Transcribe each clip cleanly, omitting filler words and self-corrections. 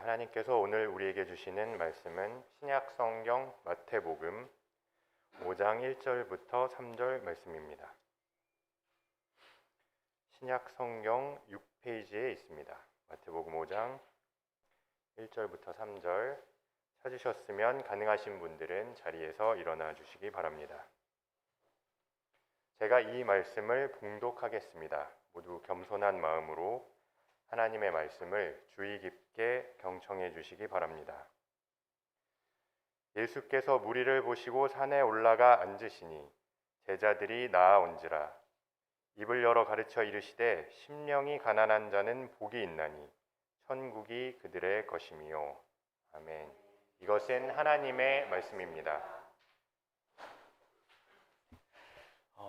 하나님께서 오늘 우리에게 주시는 말씀은 신약 성경 마태복음 5장 1절부터 3절 말씀입니다. 신약 성경 6페이지에 있습니다. 마태복음 5장 1절부터 3절 찾으셨으면 가능하신 분들은 자리에서 일어나 주시기 바랍니다. 제가 이 말씀을 봉독하겠습니다. 모두 겸손한 마음으로 하나님의 말씀을 주의 깊게 경청해 주시기 바랍니다. 예수께서 무리를 보시고 산에 올라가 앉으시니 제자들이 나아온지라. 입을 열어 가르쳐 이르시되 심령이 가난한 자는 복이 있나니 천국이 그들의 것이미요. 아멘. 이것은 하나님의 말씀입니다.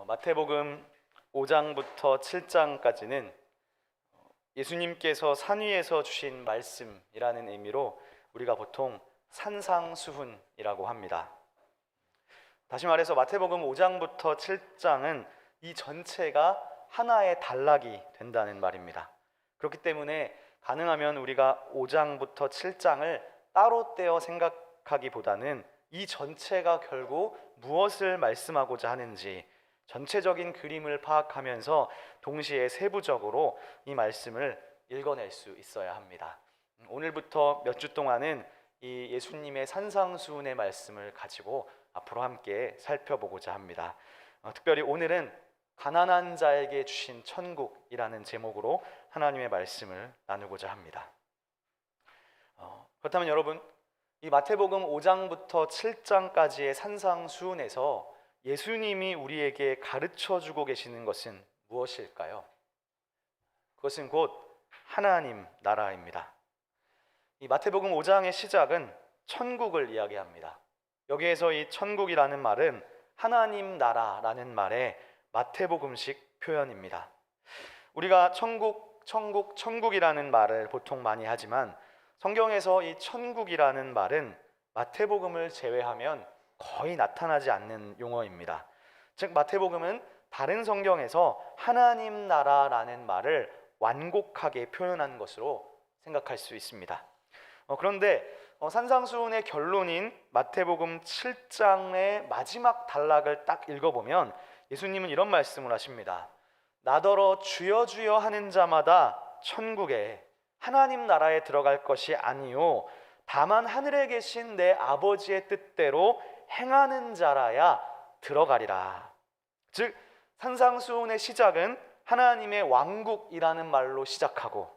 마태복음 5장부터 7장까지는 예수님께서 산 위에서 주신 말씀이라는 의미로 우리가 보통 산상수훈이라고 합니다. 다시 말해서 마태복음 5장부터 7장은 이 전체가 하나의 단락이 된다는 말입니다. 그렇기 때문에 가능하면 우리가 5장부터 7장을 따로 떼어 생각하기보다는 이 전체가 결국 무엇을 말씀하고자 하는지 전체적인 그림을 파악하면서 동시에 세부적으로 이 말씀을 읽어낼 수 있어야 합니다. 오늘부터 몇 주 동안은 이 예수님의 산상수훈의 말씀을 가지고 앞으로 함께 살펴보고자 합니다. 특별히 오늘은 가난한 자에게 주신 천국이라는 제목으로 하나님의 말씀을 나누고자 합니다. 그렇다면 여러분, 이 마태복음 5장부터 7장까지의 산상수훈에서 예수님이 우리에게 가르쳐주고 계시는 것은 무엇일까요? 그것은 곧 하나님 나라입니다. 이 마태복음 5장의 시작은 천국을 이야기합니다. 여기에서 이 천국이라는 말은 하나님 나라라는 말의 마태복음식 표현입니다. 우리가 천국이라는 말을 보통 많이 하지만 성경에서 이 천국이라는 말은 마태복음을 제외하면 거의 나타나지 않는 용어입니다. 즉 마태복음은 다른 성경에서 하나님 나라라는 말을 완곡하게 표현한 것으로 생각할 수 있습니다. 그런데 산상수훈의 결론인 마태복음 7장의 마지막 단락을 딱 읽어보면 예수님은 이런 말씀을 하십니다. 나더러 주여 주여 하는 자마다 천국에 하나님 나라에 들어갈 것이 아니요 다만 하늘에 계신 내 아버지의 뜻대로 행하는 자라야 들어가리라. 즉 산상수훈의 시작은 하나님의 왕국이라는 말로 시작하고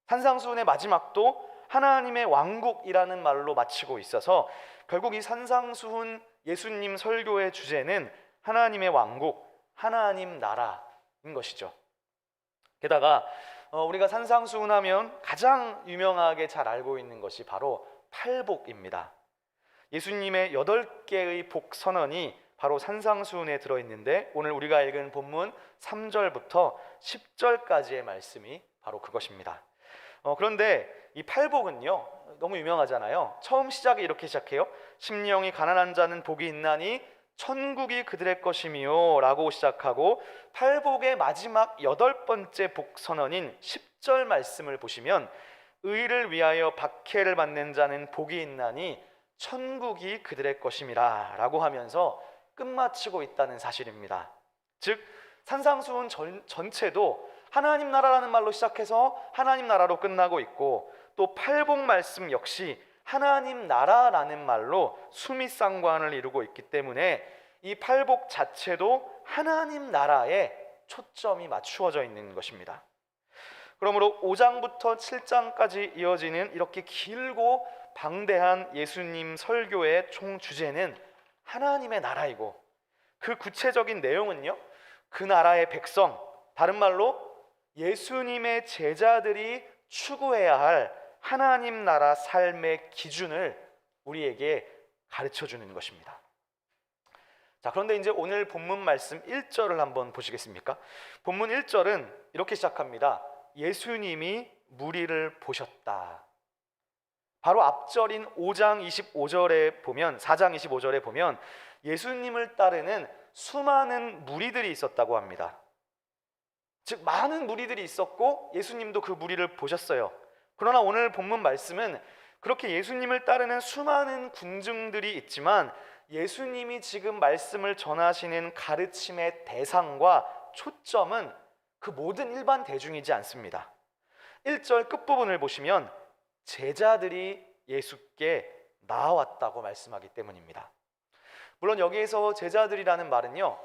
산상수훈의 마지막도 하나님의 왕국이라는 말로 마치고 있어서 결국 이 산상수훈 예수님 설교의 주제는 하나님의 왕국, 하나님 나라인 것이죠. 게다가 우리가 산상수훈하면 가장 유명하게 잘 알고 있는 것이 바로 팔복입니다. 예수님의 8개의 복선언이 바로 산상수훈에 들어있는데 오늘 우리가 읽은 본문 3절부터 10절까지의 말씀이 바로 그것입니다. 그런데 이 팔복은요 너무 유명하잖아요. 처음 시작이 이렇게 시작해요. 심령이 가난한 자는 복이 있나니 천국이 그들의 것이미요 라고 시작하고 팔복의 마지막 8번째 복선언인 10절 말씀을 보시면 의를 위하여 박해를 받는 자는 복이 있나니 천국이 그들의 것임이라 라고 하면서 끝마치고 있다는 사실입니다. 즉 산상수훈 전체도 하나님 나라라는 말로 시작해서 하나님 나라로 끝나고 있고 또 팔복 말씀 역시 하나님 나라라는 말로 수미상관을 이루고 있기 때문에 이 팔복 자체도 하나님 나라에 초점이 맞추어져 있는 것입니다. 그러므로 5장부터 7장까지 이어지는 이렇게 길고 방대한 예수님 설교의 총 주제는 하나님의 나라이고 그 구체적인 내용은요 그 나라의 백성, 다른 말로 예수님의 제자들이 추구해야 할 하나님 나라 삶의 기준을 우리에게 가르쳐 주는 것입니다. 자, 그런데 이제 오늘 본문 말씀 1절을 한번 보시겠습니까? 본문 1절은 이렇게 시작합니다. 예수님이 무리를 보셨다. 바로 앞절인 4장 25절에 보면 예수님을 따르는 수많은 무리들이 있었다고 합니다. 즉 많은 무리들이 있었고 예수님도 그 무리를 보셨어요. 그러나 오늘 본문 말씀은 그렇게 예수님을 따르는 수많은 군중들이 있지만 예수님이 지금 말씀을 전하시는 가르침의 대상과 초점은 그 모든 일반 대중이지 않습니다. 1절 끝부분을 보시면 제자들이 예수께 나아왔다고 말씀하기 때문입니다. 물론 여기에서 제자들이라는 말은요,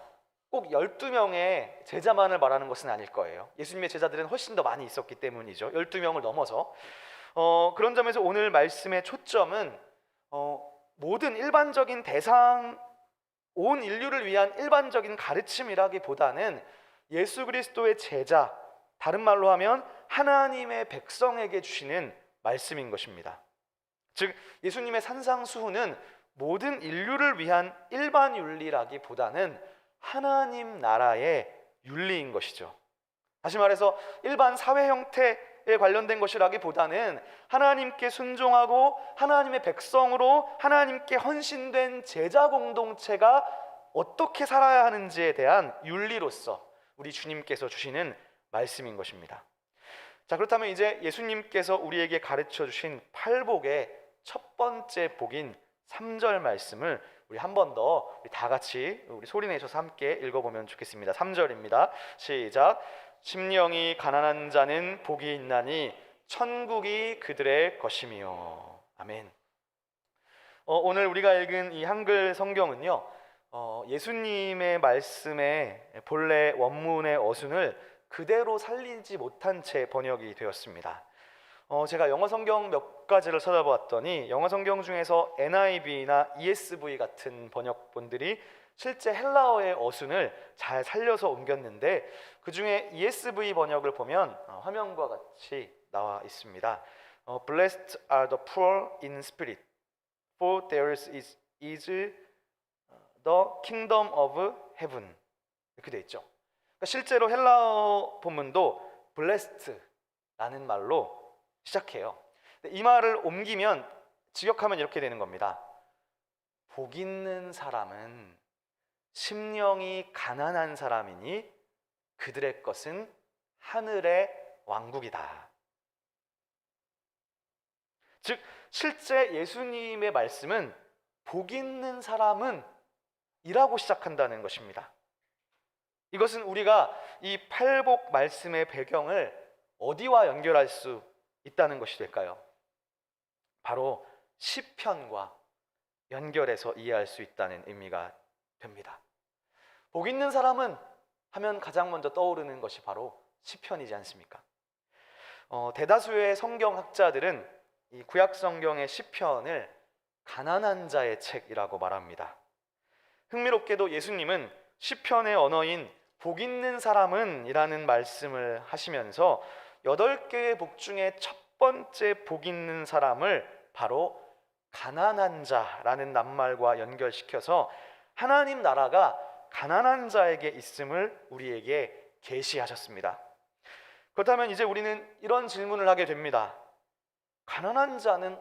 꼭 12명의 제자만을 말하는 것은 아닐 거예요. 예수님의 제자들은 훨씬 더 많이 있었기 때문이죠. 12명을 넘어서. 그런 점에서 오늘 말씀의 초점은 모든 일반적인 대상, 온 인류를 위한 일반적인 가르침이라기보다는 예수 그리스도의 제자, 다른 말로 하면 하나님의 백성에게 주시는 말씀인 것입니다. 즉 예수님의 산상수훈은 모든 인류를 위한 일반 윤리라기보다는 하나님 나라의 윤리인 것이죠. 다시 말해서 일반 사회 형태에 관련된 것이라기보다는 하나님께 순종하고 하나님의 백성으로 하나님께 헌신된 제자 공동체가 어떻게 살아야 하는지에 대한 윤리로서 우리 주님께서 주시는 말씀인 것입니다. 자, 그렇다면 이제 예수님께서 우리에게 가르쳐 주신 팔복의 첫 번째 복인 3절 말씀을 우리 한 번 더 다 같이 우리 소리 내셔서 함께 읽어보면 좋겠습니다. 3절입니다. 시작. 심령이 가난한 자는 복이 있나니 천국이 그들의 것이며. 아멘. 오늘 우리가 읽은 이 한글 성경은요, 예수님의 말씀의 본래 원문의 어순을 그대로 살리지 못한 채 번역이 되었습니다. 제가 영어 성경 몇 가지를 찾아보았더니 영어 성경 중에서 NIV나 ESV 같은 번역본들이 실제 헬라어의 어순을 잘 살려서 옮겼는데 그 중에 ESV 번역을 보면 화면과 같이 나와 있습니다. Blessed are the poor in spirit, for theirs is the kingdom of heaven. 이렇게 돼 있죠. 그러니까 실제로 헬라어 본문도 blessed라는 말로 시작해요. 이 말을 옮기면 직역하면 이렇게 되는 겁니다. 복 있는 사람은 심령이 가난한 사람이니 그들의 것은 하늘의 왕국이다. 즉 실제 예수님의 말씀은 복 있는 사람은 이라고 시작한다는 것입니다. 이것은 우리가 이 팔복 말씀의 배경을 어디와 연결할 수 있다는 것이 될까요? 바로 시편과 연결해서 이해할 수 있다는 의미가 됩니다. 복 있는 사람은 하면 가장 먼저 떠오르는 것이 바로 시편이지 않습니까? 대다수의 성경학자들은 이 구약 성경의 시편을 가난한 자의 책이라고 말합니다. 흥미롭게도 예수님은 시편의 언어인 복 있는 사람은 이라는 말씀을 하시면서 8개의 복 중에 첫 번째 복 있는 사람을 바로 가난한 자라는 낱말과 연결시켜서 하나님 나라가 가난한 자에게 있음을 우리에게 계시하셨습니다. 그렇다면 이제 우리는 이런 질문을 하게 됩니다. 가난한 자는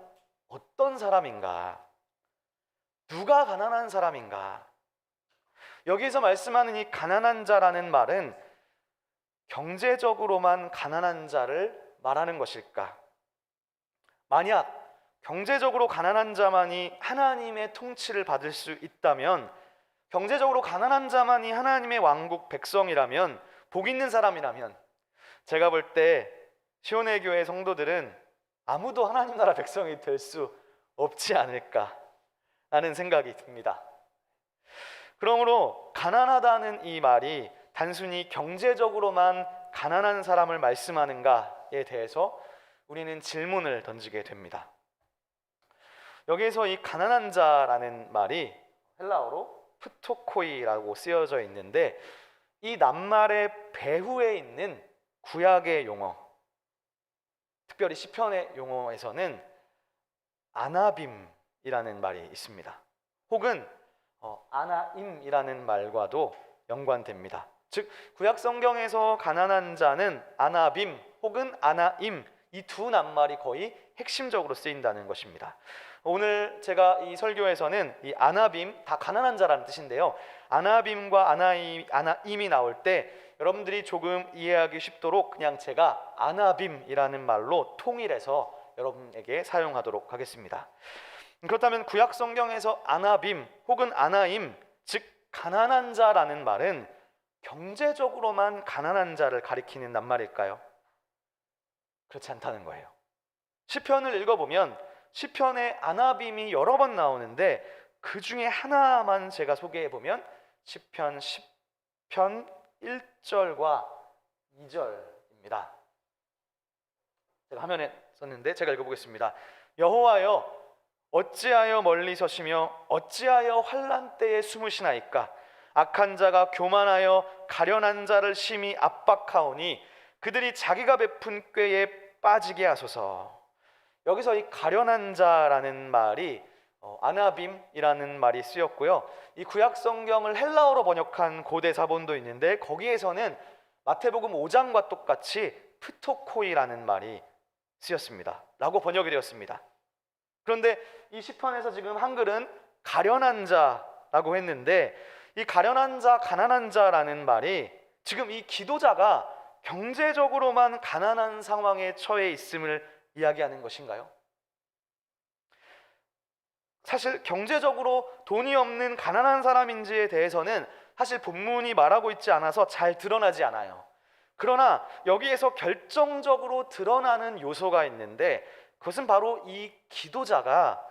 어떤 사람인가? 누가 가난한 사람인가? 여기서 말씀하는 이 가난한 자라는 말은 경제적으로만 가난한 자를 말하는 것일까? 만약 경제적으로 가난한 자만이 하나님의 통치를 받을 수 있다면, 경제적으로 가난한 자만이 하나님의 왕국 백성이라면, 복 있는 사람이라면, 제가 볼 때 시온의 교회 성도들은 아무도 하나님 나라 백성이 될 수 없지 않을까 하는 생각이 듭니다. 그러므로 가난하다는 이 말이 단순히 경제적으로만 가난한 사람을 말씀하는가에 대해서 우리는 질문을 던지게 됩니다. 여기에서 이 가난한 자라는 말이 헬라어로 프토코이라고 쓰여져 있는데, 이 낱말의 배후에 있는 구약의 용어, 특별히 시편의 용어에서는 아나빔이라는 말이 있습니다. 혹은 아나임이라는 말과도 연관됩니다. 즉 구약 성경에서 가난한 자는 아나빔 혹은 아나임, 이 두 낱말이 거의 핵심적으로 쓰인다는 것입니다. 오늘 제가 이 설교에서는 이 아나빔, 다 가난한 자라는 뜻인데요. 아나빔과 아나임이 나올 때 여러분들이 조금 이해하기 쉽도록 그냥 제가 아나빔이라는 말로 통일해서 여러분에게 사용하도록 하겠습니다. 그렇다면 구약 성경에서 아나빔 혹은 아나임, 즉 가난한 자라는 말은 경제적으로만 가난한 자를 가리키는 낱말일까요? 그렇지 않다는 거예요. 시편을 읽어보면 시편에 아나빔이 여러 번 나오는데 그 중에 하나만 제가 소개해보면 시편 10편 1절과 2절입니다. 제가 화면에 썼는데 제가 읽어보겠습니다. 여호와여 어찌하여 멀리 서시며 어찌하여 환난 때에 숨으시나이까. 악한 자가 교만하여 가련한 자를 심히 압박하오니 그들이 자기가 베푼 꾀에 빠지게 하소서. 여기서 이 가련한 자라는 말이 아나빔이라는 말이 쓰였고요. 이 구약 성경을 헬라어로 번역한 고대 사본도 있는데 거기에서는 마태복음 5장과 똑같이 프토코이라는 말이 쓰였습니다. 라고 번역이 되었습니다. 그런데 이 시편에서 지금 한글은 가련한 자라고 했는데 이 가련한 자, 가난한 자라는 말이 지금 이 기도자가 경제적으로만 가난한 상황에 처해 있음을 이야기하는 것인가요? 사실 경제적으로 돈이 없는 가난한 사람인지에 대해서는 사실 본문이 말하고 있지 않아서 잘 드러나지 않아요. 그러나 여기에서 결정적으로 드러나는 요소가 있는데 그것은 바로 이 기도자가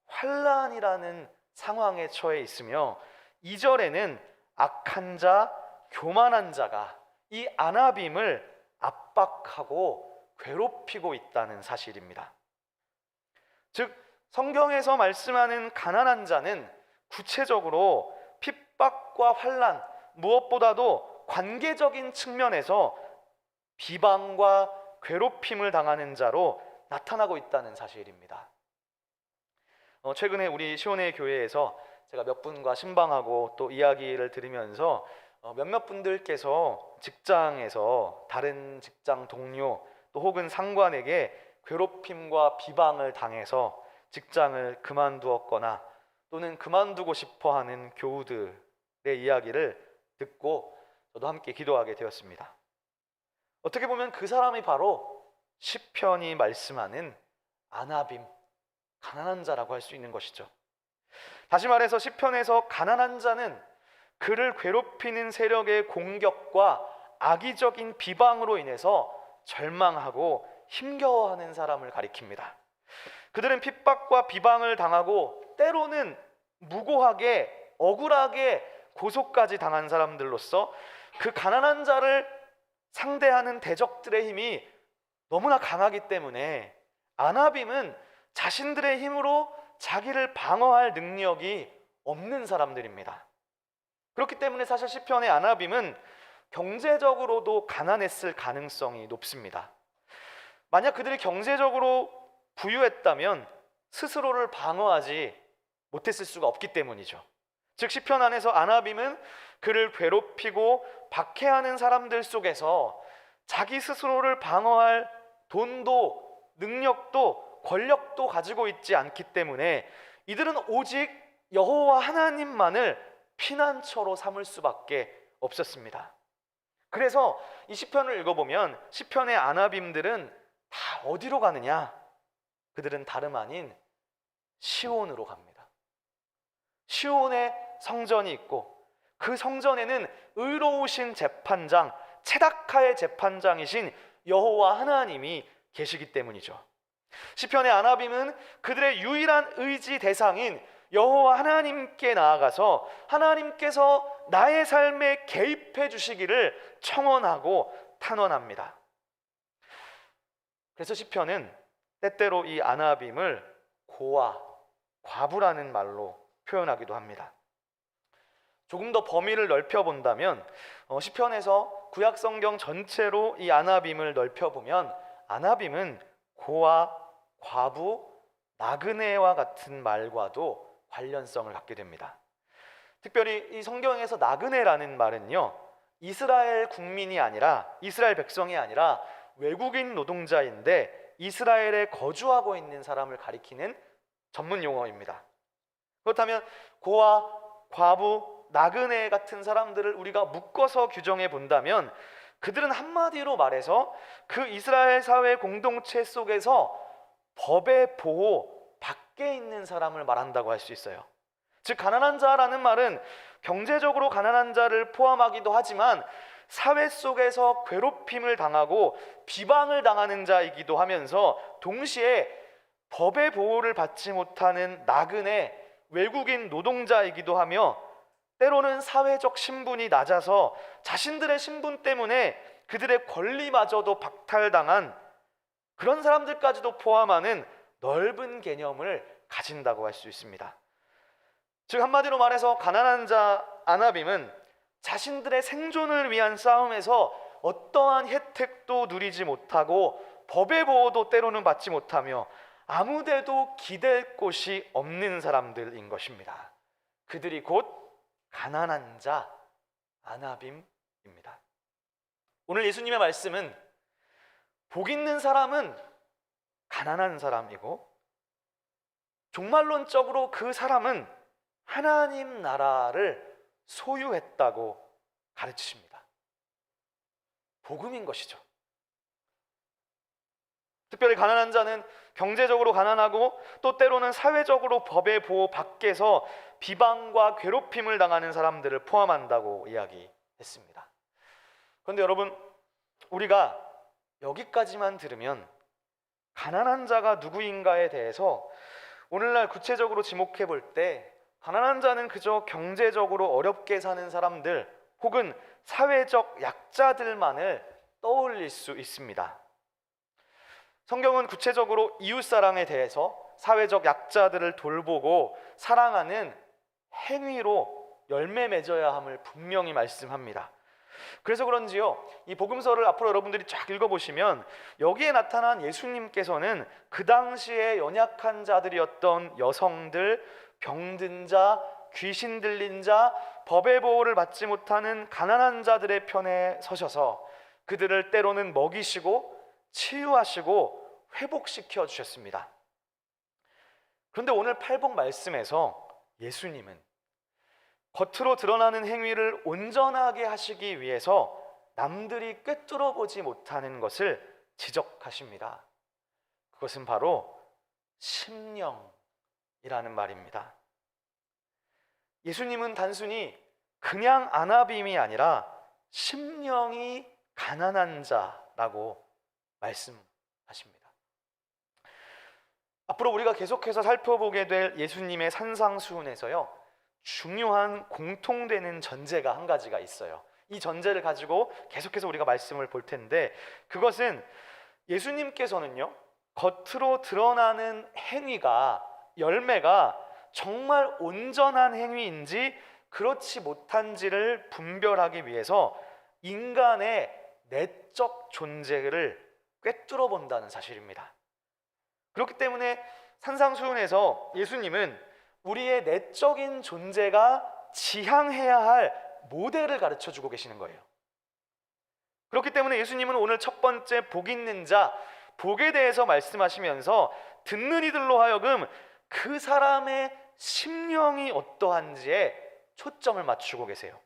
환난이라는 상황에 처해 있으며 2절에는 악한 자, 교만한 자가 이 아나빔을 압박하고 괴롭히고 있다는 사실입니다. 즉 성경에서 말씀하는 가난한 자는 구체적으로 핍박과 환난, 무엇보다도 관계적인 측면에서 비방과 괴롭힘을 당하는 자로 나타나고 있다는 사실입니다. 최근에 우리 시온의 교회에서 제가 몇 분과 신방하고 또 이야기를 들으면서 몇몇 분들께서 직장에서 다른 직장 동료 또 혹은 상관에게 괴롭힘과 비방을 당해서 직장을 그만두었거나 또는 그만두고 싶어하는 교우들의 이야기를 듣고 저도 함께 기도하게 되었습니다. 어떻게 보면 그 사람이 바로 시편이 말씀하는 아나빔, 가난한 자라고 할 수 있는 것이죠. 다시 말해서 시편에서 가난한 자는 그를 괴롭히는 세력의 공격과 악의적인 비방으로 인해서 절망하고 힘겨워하는 사람을 가리킵니다. 그들은 핍박과 비방을 당하고 때로는 무고하게 억울하게 고소까지 당한 사람들로서 그 가난한 자를 상대하는 대적들의 힘이 너무나 강하기 때문에 아나빔은 자신들의 힘으로 자기를 방어할 능력이 없는 사람들입니다. 그렇기 때문에 사실 시편의 아나빔은 경제적으로도 가난했을 가능성이 높습니다. 만약 그들이 경제적으로 부유했다면 스스로를 방어하지 못했을 수가 없기 때문이죠. 즉 시편 안에서 아나빔은 그를 괴롭히고 박해하는 사람들 속에서 자기 스스로를 방어할 돈도 능력도 권력도 가지고 있지 않기 때문에 이들은 오직 여호와 하나님만을 피난처로 삼을 수밖에 없었습니다. 그래서 이 시편을 읽어보면 시편의 아나빔들은 다 어디로 가느냐? 그들은 다름 아닌 시온으로 갑니다. 시온에 성전이 있고 그 성전에는 의로우신 재판장, 체다카의 재판장이신 여호와 하나님이 계시기 때문이죠. 시편의 아나빔은 그들의 유일한 의지 대상인 여호와 하나님께 나아가서 하나님께서 나의 삶에 개입해 주시기를 청원하고 탄원합니다. 그래서 시편은 때때로 이 아나빔을 고아, 과부라는 말로 표현하기도 합니다. 조금 더 범위를 넓혀본다면 시편에서 구약 성경 전체로 이 아나빔을 넓혀보면 아나빔은 고아, 과부, 나그네와 같은 말과도 관련성을 갖게 됩니다. 특별히 이 성경에서 나그네라는 말은요, 이스라엘 국민이 아니라 이스라엘 백성이 아니라 외국인 노동자인데 이스라엘에 거주하고 있는 사람을 가리키는 전문 용어입니다. 그렇다면 고아, 과부, 나그네 같은 사람들을 우리가 묶어서 규정해 본다면 그들은 한마디로 말해서 그 이스라엘 사회 공동체 속에서 법의 보호 밖에 있는 사람을 말한다고 할 수 있어요. 즉 가난한 자라는 말은 경제적으로 가난한 자를 포함하기도 하지만 사회 속에서 괴롭힘을 당하고 비방을 당하는 자이기도 하면서 동시에 법의 보호를 받지 못하는 나그네 외국인 노동자이기도 하며 때로는 사회적 신분이 낮아서 자신들의 신분 때문에 그들의 권리마저도 박탈당한 그런 사람들까지도 포함하는 넓은 개념을 가진다고 할 수 있습니다. 즉 한마디로 말해서 가난한 자 아나빔은 자신들의 생존을 위한 싸움에서 어떠한 혜택도 누리지 못하고 법의 보호도 때로는 받지 못하며 아무데도 기댈 곳이 없는 사람들인 것입니다. 그들이 곧 가난한 자 아나빔입니다. 오늘 예수님의 말씀은 복 있는 사람은 가난한 사람이고 종말론적으로 그 사람은 하나님 나라를 소유했다고 가르치십니다. 복음인 것이죠. 특별히 가난한 자는 경제적으로 가난하고 또 때로는 사회적으로 법의 보호 밖에서 비방과 괴롭힘을 당하는 사람들을 포함한다고 이야기했습니다. 그런데 여러분, 우리가 여기까지만 들으면 가난한 자가 누구인가에 대해서 오늘날 구체적으로 지목해 볼 때 가난한 자는 그저 경제적으로 어렵게 사는 사람들 혹은 사회적 약자들만을 떠올릴 수 있습니다. 성경은 구체적으로 이웃사랑에 대해서 사회적 약자들을 돌보고 사랑하는 행위로 열매 맺어야 함을 분명히 말씀합니다. 그래서 그런지요, 이 복음서를 앞으로 여러분들이 쫙 읽어보시면 여기에 나타난 예수님께서는 그 당시에 연약한 자들이었던 여성들, 병든 자, 귀신 들린 자, 법의 보호를 받지 못하는 가난한 자들의 편에 서셔서 그들을 때로는 먹이시고 치유하시고 회복시켜 주셨습니다. 그런데 오늘 팔복 말씀에서 예수님은 겉으로 드러나는 행위를 온전하게 하시기 위해서 남들이 꿰뚫어 보지 못하는 것을 지적하십니다. 그것은 바로 심령이라는 말입니다. 예수님은 단순히 그냥 아나빔이 아니라 심령이 가난한 자라고 말씀하십니다. 앞으로 우리가 계속해서 살펴보게 될 예수님의 산상수훈에서요, 중요한 공통되는 전제가 한 가지가 있어요. 이 전제를 가지고 계속해서 우리가 말씀을 볼 텐데 그것은 예수님께서는요, 겉으로 드러나는 행위가, 열매가 정말 온전한 행위인지 그렇지 못한지를 분별하기 위해서 인간의 내적 존재를 꿰뚫어 본다는 사실입니다. 그렇기 때문에 산상수훈에서 예수님은 우리의 내적인 존재가 지향해야 할 모델을 가르쳐 주고 계시는 거예요. 그렇기 때문에 예수님은 오늘 첫 번째 복 있는 자, 복에 대해서 말씀하시면서 듣는 이들로 하여금 그 사람의 심령이 어떠한지에 초점을 맞추고 계세요.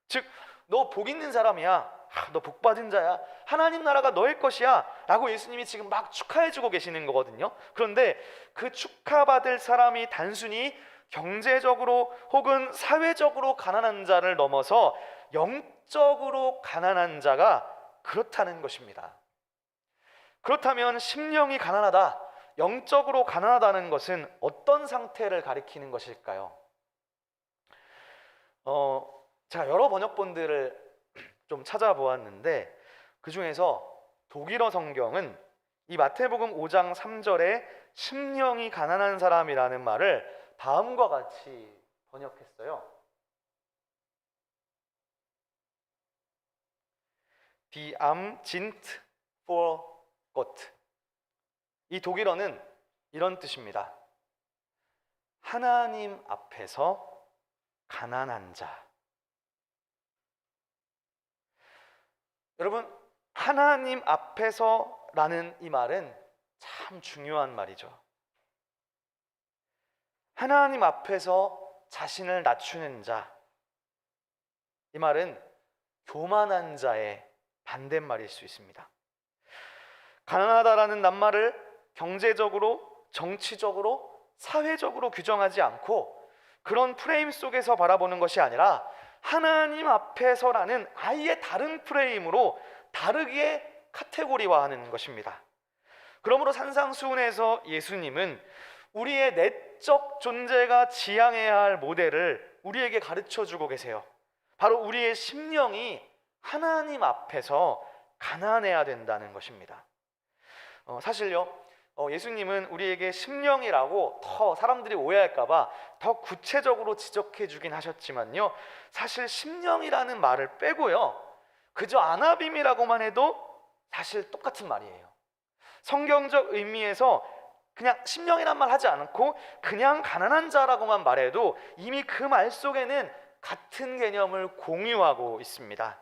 즉, 너 복 있는 사람이야, 너 복 받은 자야, 하나님 나라가 너의 것이야 라고 예수님이 지금 막 축하해 주고 계시는 거거든요. 그런데 그 축하받을 사람이 단순히 경제적으로 혹은 사회적으로 가난한 자를 넘어서 영적으로 가난한 자가 그렇다는 것입니다. 그렇다면 심령이 가난하다, 영적으로 가난하다는 것은 어떤 상태를 가리키는 것일까요? 제가 여러 번역본들을 좀 찾아보았는데 그 중에서 독일어 성경은 이 마태복음 5장 3절에 심령이 가난한 사람이라는 말을 다음과 같이 번역했어요. Die arm sind vor Gott. 이 독일어는 이런 뜻입니다. 하나님 앞에서 가난한 자. 여러분, 하나님 앞에서라는 이 말은 참 중요한 말이죠. 하나님 앞에서 자신을 낮추는 자, 이 말은 교만한 자의 반대말일 수 있습니다. 가난하다라는 낱말을 경제적으로, 정치적으로, 사회적으로 규정하지 않고 그런 프레임 속에서 바라보는 것이 아니라 하나님 앞에서라는 아예 다른 프레임으로 다르게 카테고리화하는 것입니다. 그러므로 산상수훈에서 예수님은 우리의 내적 존재가 지향해야 할 모델을 우리에게 가르쳐 주고 계세요. 바로 우리의 심령이 하나님 앞에서 가난해야 된다는 것입니다. 사실요, 예수님은 우리에게 심령이라고 더 사람들이 오해할까봐 더 구체적으로 지적해 주긴 하셨지만요, 사실 심령이라는 말을 빼고요, 그저 아나빔이라고만 해도 사실 똑같은 말이에요. 성경적 의미에서 그냥 심령이란 말 하지 않고 그냥 가난한 자라고만 말해도 이미 그 말 속에는 같은 개념을 공유하고 있습니다.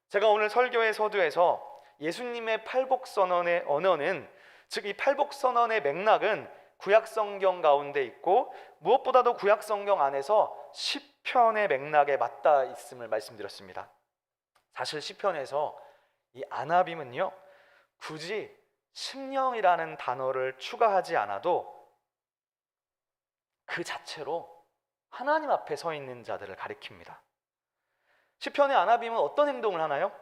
제가 오늘 설교의 서두에서 예수님의 팔복선언의 언어는, 즉 이 팔복선언의 맥락은 구약성경 가운데 있고 무엇보다도 구약성경 안에서 시편의 맥락에 맞닿아 있음을 말씀드렸습니다. 사실 시편에서 이 아나빔은요, 굳이 심령이라는 단어를 추가하지 않아도 그 자체로 하나님 앞에 서 있는 자들을 가리킵니다. 시편의 아나빔은 어떤 행동을 하나요?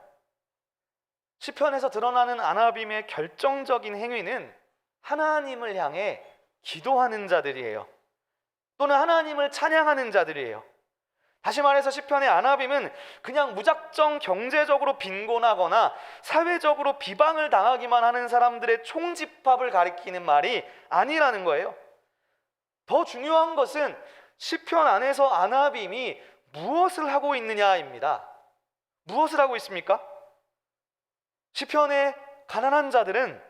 시편에서 드러나는 아나빔의 결정적인 행위는 하나님을 향해 기도하는 자들이에요. 또는 하나님을 찬양하는 자들이에요. 다시 말해서 시편의 아나빔은 그냥 무작정 경제적으로 빈곤하거나 사회적으로 비방을 당하기만 하는 사람들의 총집합을 가리키는 말이 아니라는 거예요. 더 중요한 것은 시편 안에서 아나빔이 무엇을 하고 있느냐입니다. 무엇을 하고 있습니까? 시편의 가난한 자들은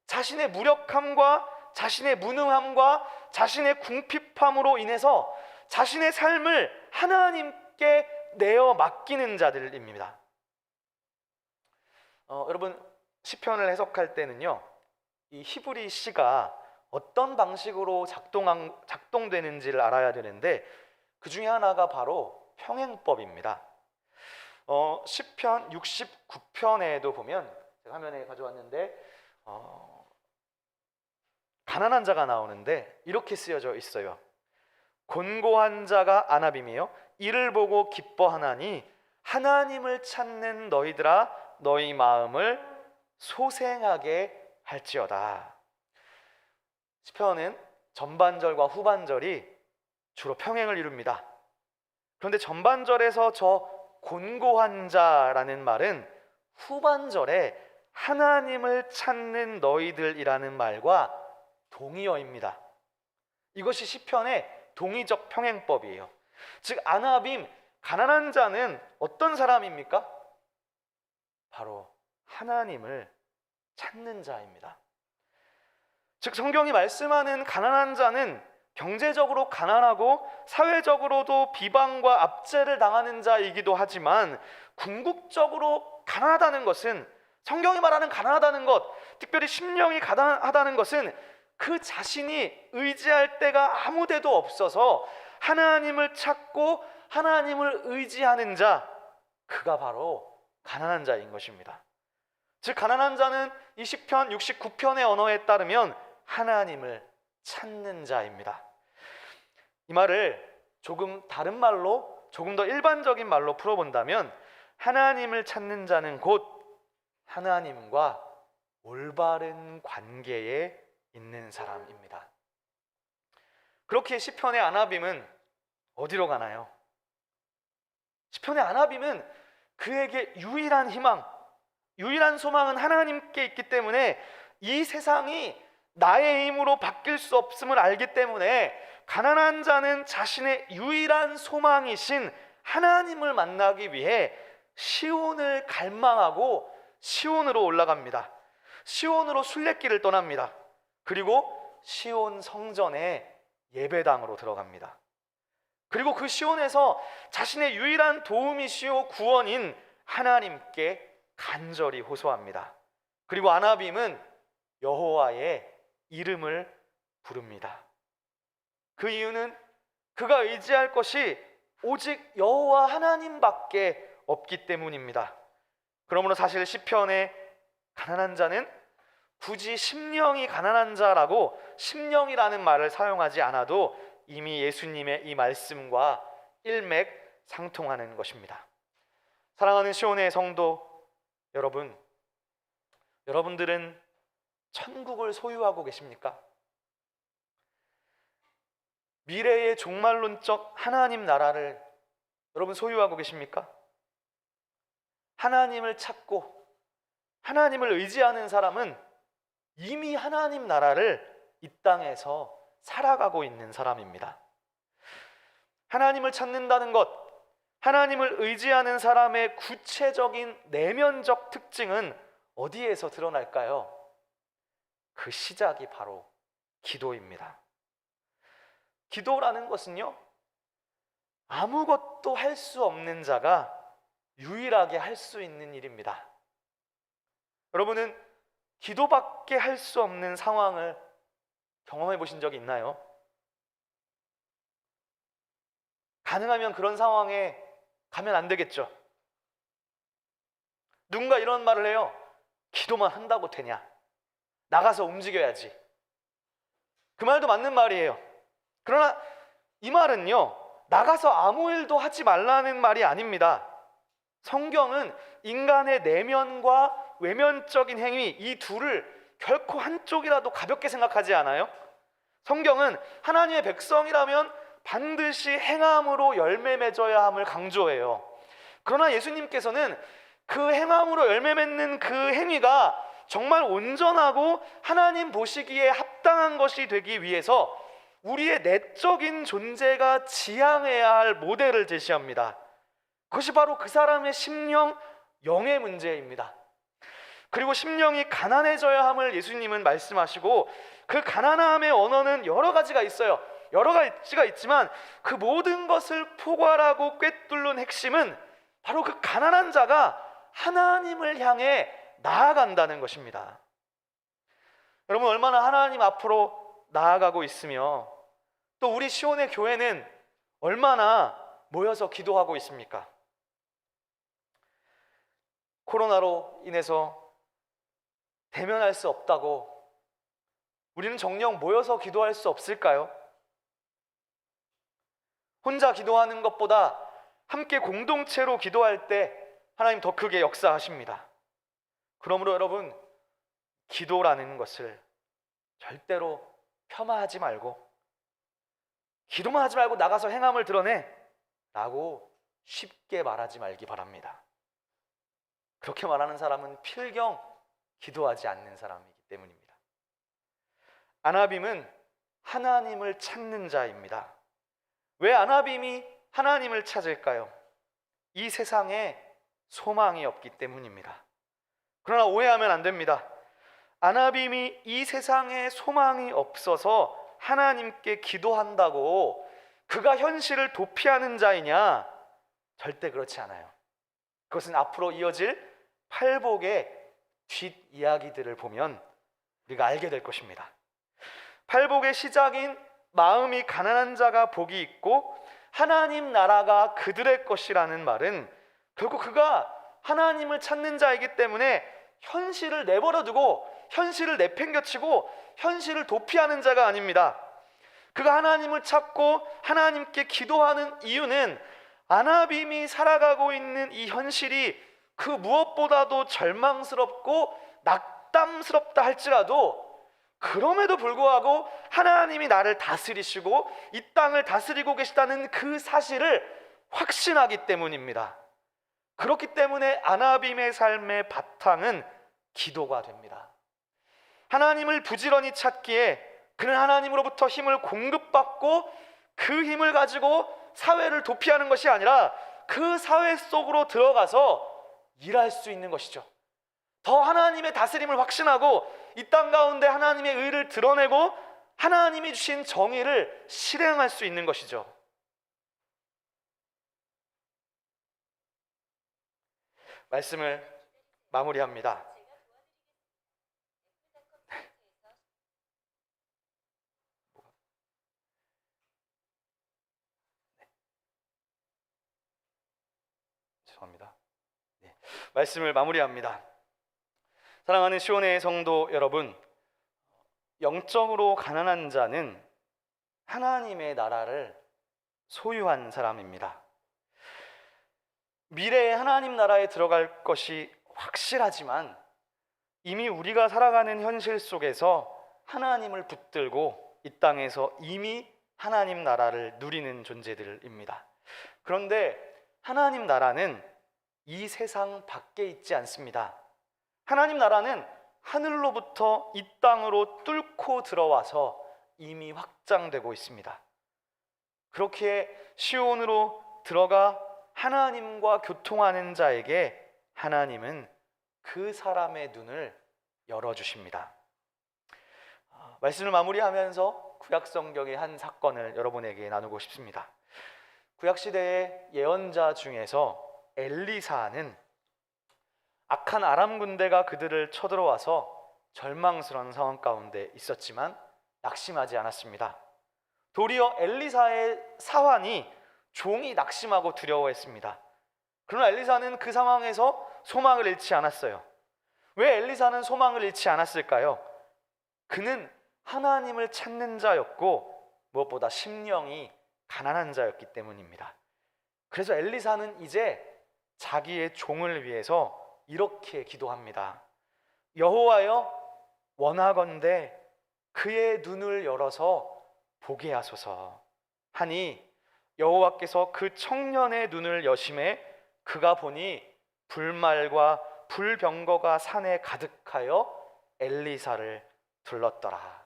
자신의 무력함과 자신의 무능함과 자신의 궁핍함으로 인해서 자신의 삶을 하나님께 내어 맡기는 자들입니다. 여러분, 시편을 해석할 때는요, 이 히브리 시가 어떤 방식으로 작동되는지를 알아야 되는데 그 중에 하나가 바로 평행법입니다. 시편 69편에도 보면, 제가 화면에 가져왔는데 가난한 자가 나오는데 이렇게 쓰여져 있어요. 곤고한 자가 아나빔이요, 이를 보고 기뻐하나니 하나님을 찾는 너희들아 너희 마음을 소생하게 할지어다. 시편은 전반절과 후반절이 주로 평행을 이룹니다. 그런데 전반절에서 저 곤고한 자라는 말은 후반절에 하나님을 찾는 너희들이라는 말과 동의어입니다. 이것이 시편의 동의적 평행법이에요. 즉 아나빔, 가난한 자는 어떤 사람입니까? 바로 하나님을 찾는 자입니다. 즉 성경이 말씀하는 가난한 자는 경제적으로 가난하고 사회적으로도 비방과 압제를 당하는 자이기도 하지만 궁극적으로 가난하다는 것은, 성경이 말하는 가난하다는 것, 특별히 심령이 가난하다는 것은 그 자신이 의지할 데가 아무 데도 없어서 하나님을 찾고 하나님을 의지하는 자, 그가 바로 가난한 자인 것입니다. 즉 가난한 자는 이 시편 69편의 언어에 따르면 하나님을 찾는 자입니다. 이 말을 조금 다른 말로, 조금 더 일반적인 말로 풀어본다면 하나님을 찾는 자는 곧 하나님과 올바른 관계에 있는 사람입니다. 그렇게 시편의 아나빔은 어디로 가나요? 시편의 아나빔은 그에게 유일한 희망, 유일한 소망은 하나님께 있기 때문에 이 세상이 나의 힘으로 바뀔 수 없음을 알기 때문에 가난한 자는 자신의 유일한 소망이신 하나님을 만나기 위해 시온을 갈망하고 시온으로 올라갑니다. 시온으로 순례길을 떠납니다. 그리고 시온 성전의 예배당으로 들어갑니다. 그리고 그 시온에서 자신의 유일한 도움이시오 구원인 하나님께 간절히 호소합니다. 그리고 아나빔은 여호와의 이름을 부릅니다. 그 이유는 그가 의지할 것이 오직 여호와 하나님밖에 없기 때문입니다. 그러므로 사실 시편에 가난한 자는 굳이 심령이 가난한 자라고 심령이라는 말을 사용하지 않아도 이미 예수님의 이 말씀과 일맥상통하는 것입니다. 사랑하는 시온의 성도 여러분, 여러분들은 천국을 소유하고 계십니까? 미래의 종말론적 하나님 나라를 여러분 소유하고 계십니까? 하나님을 찾고 하나님을 의지하는 사람은 이미 하나님 나라를 이 땅에서 살아가고 있는 사람입니다. 하나님을 찾는다는 것, 하나님을 의지하는 사람의 구체적인 내면적 특징은 어디에서 드러날까요? 그 시작이 바로 기도입니다. 기도라는 것은요, 아무것도 할 수 없는 자가 유일하게 할 수 있는 일입니다. 여러분은 기도밖에 할 수 없는 상황을 경험해 보신 적이 있나요? 가능하면 그런 상황에 가면 안 되겠죠. 누군가 이런 말을 해요. 기도만 한다고 되냐? 나가서 움직여야지. 그 말도 맞는 말이에요. 그러나 이 말은요, 나가서 아무 일도 하지 말라는 말이 아닙니다. 성경은 인간의 내면과 외면적인 행위, 이 둘을 결코 한쪽이라도 가볍게 생각하지 않아요? 성경은 하나님의 백성이라면 반드시 행함으로 열매 맺어야 함을 강조해요. 그러나 예수님께서는 그 행함으로 열매 맺는 그 행위가 정말 온전하고 하나님 보시기에 합당한 것이 되기 위해서 우리의 내적인 존재가 지향해야 할 모델을 제시합니다. 그것이 바로 그 사람의 심령, 영의 문제입니다. 그리고 심령이 가난해져야 함을 예수님은 말씀하시고, 그 가난함의 언어는 여러 가지가 있어요. 여러 가지가 있지만 그 모든 것을 포괄하고 꿰뚫는 핵심은 바로 그 가난한 자가 하나님을 향해 나아간다는 것입니다. 여러분, 얼마나 하나님 앞으로 나아가고 있으며 또 우리 시온의 교회는 얼마나 모여서 기도하고 있습니까? 코로나로 인해서 대면할 수 없다고 우리는 정녕 모여서 기도할 수 없을까요? 혼자 기도하는 것보다 함께 공동체로 기도할 때 하나님 더 크게 역사하십니다. 그러므로 여러분, 기도라는 것을 절대로 폄하하지 말고, 기도만 하지 말고 나가서 행함을 드러내 라고 쉽게 말하지 말기 바랍니다. 그렇게 말하는 사람은 필경 기도하지 않는 사람이기 때문입니다. 아나빔은 하나님을 찾는 자입니다. 왜 아나빔이 하나님을 찾을까요? 이 세상에 소망이 없기 때문입니다. 그러나 오해하면 안 됩니다. 아나빔이 이 세상에 소망이 없어서 하나님께 기도한다고 그가 현실을 도피하는 자이냐? 절대 그렇지 않아요. 그것은 앞으로 이어질 팔복의 뒷이야기들을 보면 우리가 알게 될 것입니다. 팔복의 시작인 마음이 가난한 자가 복이 있고 하나님 나라가 그들의 것이라는 말은 결국 그가 하나님을 찾는 자이기 때문에 현실을 내버려두고 현실을 내팽겨치고 현실을 도피하는 자가 아닙니다. 그가 하나님을 찾고 하나님께 기도하는 이유는 아나빔이 살아가고 있는 이 현실이 그 무엇보다도 절망스럽고 낙담스럽다 할지라도 그럼에도 불구하고 하나님이 나를 다스리시고 이 땅을 다스리고 계시다는 그 사실을 확신하기 때문입니다. 그렇기 때문에 아나빔의 삶의 바탕은 기도가 됩니다. 하나님을 부지런히 찾기에 그는 하나님으로부터 힘을 공급받고 그 힘을 가지고 사회를 도피하는 것이 아니라 그 사회 속으로 들어가서 일할 수 있는 것이죠. 더 하나님의 다스림을 확신하고 이 땅 가운데 하나님의 의를 드러내고 하나님이 주신 정의를 실행할 수 있는 것이죠. 말씀을 마무리합니다. 죄송합니다. 네, 말씀을 마무리합니다. 사랑하는 시온의 성도 여러분, 영적으로 가난한 자는 하나님의 나라를 소유한 사람입니다. 미래에 하나님 나라에 들어갈 것이 확실하지만 이미 우리가 살아가는 현실 속에서 하나님을 붙들고 이 땅에서 이미 하나님 나라를 누리는 존재들입니다. 그런데 하나님 나라는 이 세상 밖에 있지 않습니다. 하나님 나라는 하늘로부터 이 땅으로 뚫고 들어와서 이미 확장되고 있습니다. 그렇게 시온으로 들어가 하나님과 교통하는 자에게 하나님은 그 사람의 눈을 열어주십니다. 말씀을 마무리하면서 구약성경의 한 사건을 여러분에게 나누고 싶습니다. 구약시대의 예언자 중에서 엘리사는 악한 아람 군대가 그들을 쳐들어와서 절망스러운 상황 가운데 있었지만 낙심하지 않았습니다. 도리어 엘리사의 사환이 종이 낙심하고 두려워했습니다. 그러나 엘리사는 그 상황에서 소망을 잃지 않았어요. 왜 엘리사는 소망을 잃지 않았을까요? 그는 하나님을 찾는 자였고 무엇보다 심령이 가난한 자였기 때문입니다. 그래서 엘리사는 이제 자기의 종을 위해서 이렇게 기도합니다. 여호와여, 원하건대 그의 눈을 열어서 보게 하소서 하니 여호와께서 그 청년의 눈을 여심해 그가 보니 불말과 불병거가 산에 가득하여 엘리사를 둘렀더라.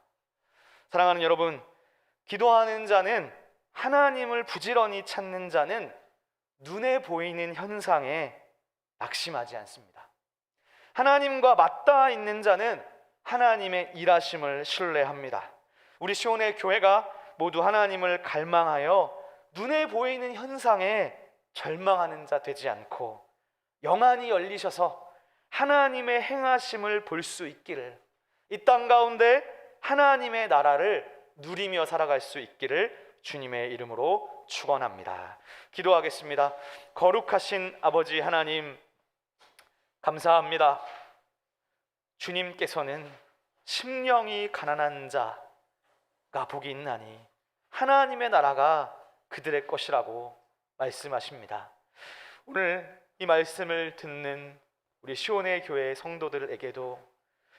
사랑하는 여러분, 기도하는 자는, 하나님을 부지런히 찾는 자는 눈에 보이는 현상에 낙심하지 않습니다. 하나님과 맞닿아 있는 자는 하나님의 일하심을 신뢰합니다. 우리 시온의 교회가 모두 하나님을 갈망하여 눈에 보이는 현상에 절망하는 자 되지 않고 영안이 열리셔서 하나님의 행하심을 볼 수 있기를, 이 땅 가운데 하나님의 나라를 누리며 살아갈 수 있기를 주님의 이름으로 축원합니다. 기도하겠습니다. 거룩하신 아버지 하나님, 감사합니다. 주님께서는 심령이 가난한 자가 복이 있나니 하나님의 나라가 그들의 것이라고 말씀하십니다. 오늘 이 말씀을 듣는 우리 시온의 교회 성도들에게도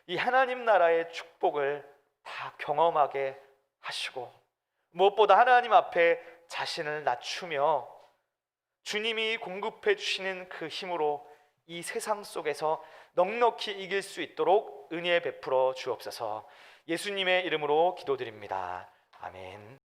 이 하나님 나라의 축복을 다 경험하게 하시고 무엇보다 하나님 앞에 자신을 낮추며 주님이 공급해 주시는 그 힘으로 이 세상 속에서 넉넉히 이길 수 있도록 은혜 베풀어 주옵소서. 예수님의 이름으로 기도드립니다. 아멘.